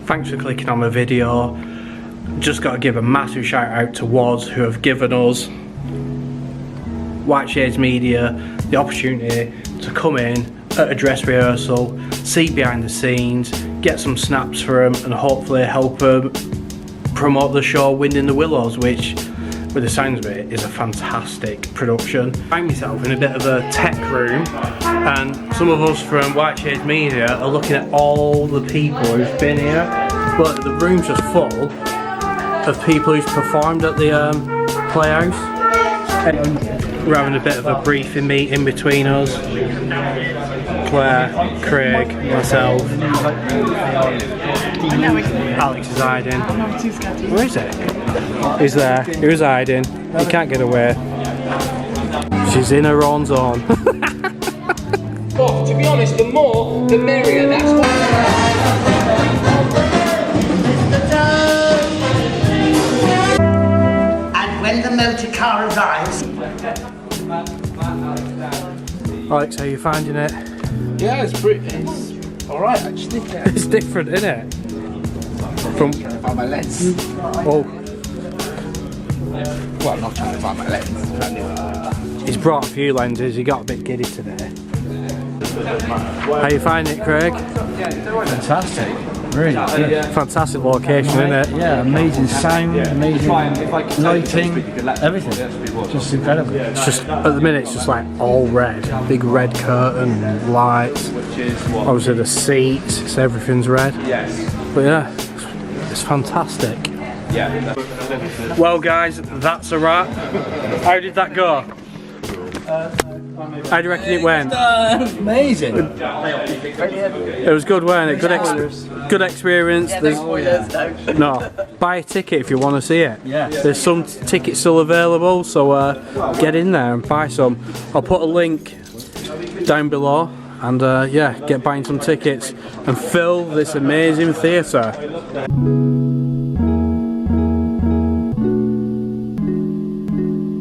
Thanks for clicking on my video. Just got to give a massive shout out to WODS, who have given us, White Shades Media, the opportunity to come in at a dress rehearsal, see behind the scenes, get some snaps for them, and hopefully help them promote the show Winning the Willows, which, with the sounds of it, is a fantastic production. I find myself in a bit of a tech room, and some of us from White Shades Media are looking at all the people who've been here, but the room's just full of people who's performed at the Playhouse. We're having a bit of a briefing meeting between us. Claire, Craig, myself. Alex is hiding. Where is it? He's there. He was hiding. He can't get away. She's in her own zone. Well, to be honest, the more, the merrier. That's what. And when the motor car arrives. Alex, how are you finding it? Yeah, it's alright actually. Yeah. It's different, isn't it? From By my lens. oh, Well, I'm not trying to buy my lens. he's brought a few lenses. He got a bit giddy today. How you finding it, Craig? Fantastic, really good. Fantastic location, isn't it? Yeah, amazing sound, amazing lighting, everything. Just incredible. It's just, at the minute, it's just like all red. Big red curtain, lights. Obviously the seats, so everything's red. But yeah, it's fantastic. Well guys, that's a wrap. How did that go? How do you reckon it went? Amazing. It was good, wasn't it? Good experience. No, buy a ticket if you want to see it. Yeah. There's some tickets still available, so get in there and buy some. I'll put a link down below, and yeah, get buying some tickets and fill this amazing theatre.